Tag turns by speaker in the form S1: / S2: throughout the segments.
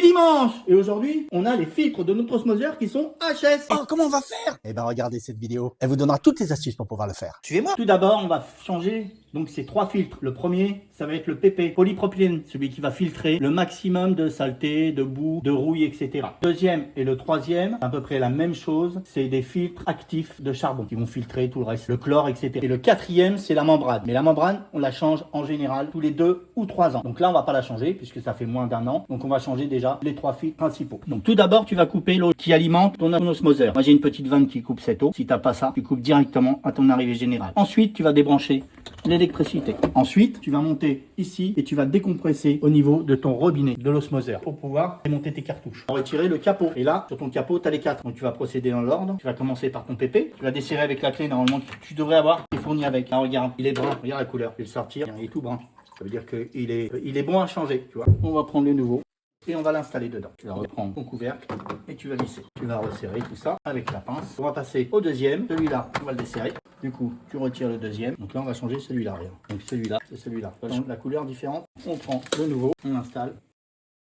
S1: dimanche et aujourd'hui, on a les filtres de notre osmoseur qui sont HS.
S2: Oh, comment on va faire? Eh ben, regardez cette vidéo. Elle vous donnera toutes les astuces pour pouvoir le faire. Suivez-moi.
S1: Tout d'abord, on va changer donc ces 3 filtres. Le premier, ça va être le PP, polypropylène, celui qui va filtrer le maximum de saleté, de boue, de rouille, etc. Deuxième et le troisième, à peu près la même chose, c'est des filtres actifs de charbon qui vont filtrer tout le reste, le chlore, etc. Et le quatrième, c'est la membrane. Mais la membrane, on la change en général tous les 2 ou 3 ans. Donc là, on va pas la changer puisque ça fait moins d'1 an. Donc on va changer déjà les 3 filtres principaux. Donc tout d'abord, tu vas couper l'eau qui alimente ton osmoseur. Moi, j'ai une petite vanne qui coupe cette eau. Si t'as pas ça, tu coupes directement à ton arrivée générale. Ensuite, tu vas débrancher l'électricité. Ensuite, tu vas monter ici et tu vas décompresser au niveau de ton robinet, de l'osmoseur, pour pouvoir démonter tes cartouches. On va retirer le capot. Et là, sur ton capot, tu as les 4. Donc tu vas procéder dans l'ordre. Tu vas commencer par ton PP. Tu vas desserrer avec la clé, normalement, tu devrais avoir qui est fourni avec. Là, regarde, il est brun. Regarde la couleur. Je vais le sortir. Il est tout brun. Ça veut dire qu'il est bon à changer, tu vois. On va prendre le nouveau. Et on va l'installer dedans. Tu vas reprendre ton couvercle et tu vas lisser. Tu vas resserrer tout ça avec la pince. On va passer au deuxième. Celui-là, on va le desserrer. Du coup, tu retires le deuxième. Donc là, on va changer celui-là. Donc celui-là, c'est celui-là. La couleur différente. On prend le nouveau, on l'installe.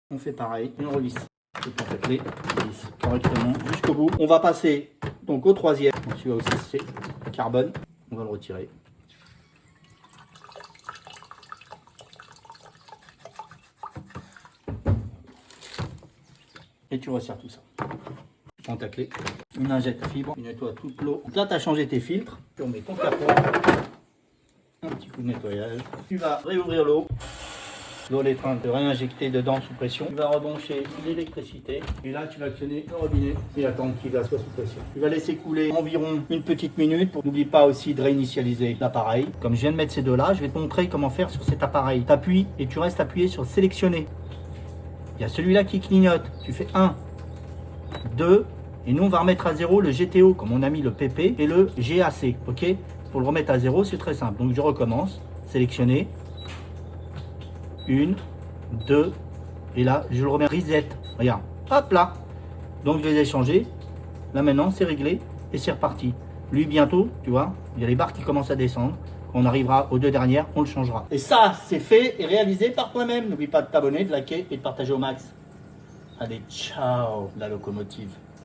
S1: On fait pareil et on relisse. Je prends ta clé, on lisse correctement jusqu'au bout. On va passer donc au troisième. Donc celui-là aussi, c'est carbone. On va le retirer. Et tu resserres tout ça. Tu prends ta clé, une lingette à fibre, tu nettoies toute l'eau. Donc là, tu as changé tes filtres. Tu remets ton capot, un petit coup de nettoyage. Tu vas réouvrir l'eau. L'eau est en train de réinjecter dedans sous pression. Tu vas rebrancher l'électricité. Et là, tu vas actionner le robinet et attendre qu'il soit sous pression. Tu vas laisser couler environ une petite minute. N'oublie pas aussi de réinitialiser l'appareil. Comme je viens de mettre ces deux-là, je vais te montrer comment faire sur cet appareil. Tu appuies et tu restes appuyé sur sélectionner. Il y a celui-là qui clignote. Tu fais 1, 2, et nous on va remettre à 0 le GTO, comme on a mis le PP, et le GAC. Ok? Pour le remettre à 0, c'est très simple. Donc je recommence. Sélectionner. 1, 2, et là je le remets reset. Regarde. Hop là. Donc je les ai changés. Là maintenant c'est réglé et c'est reparti. Lui bientôt, tu vois, il y a les barres qui commencent à descendre. On arrivera aux 2 dernières, on le changera. Et ça, c'est fait et réalisé par toi-même. N'oublie pas de t'abonner, de liker et de partager au max. Allez, ciao, la locomotive.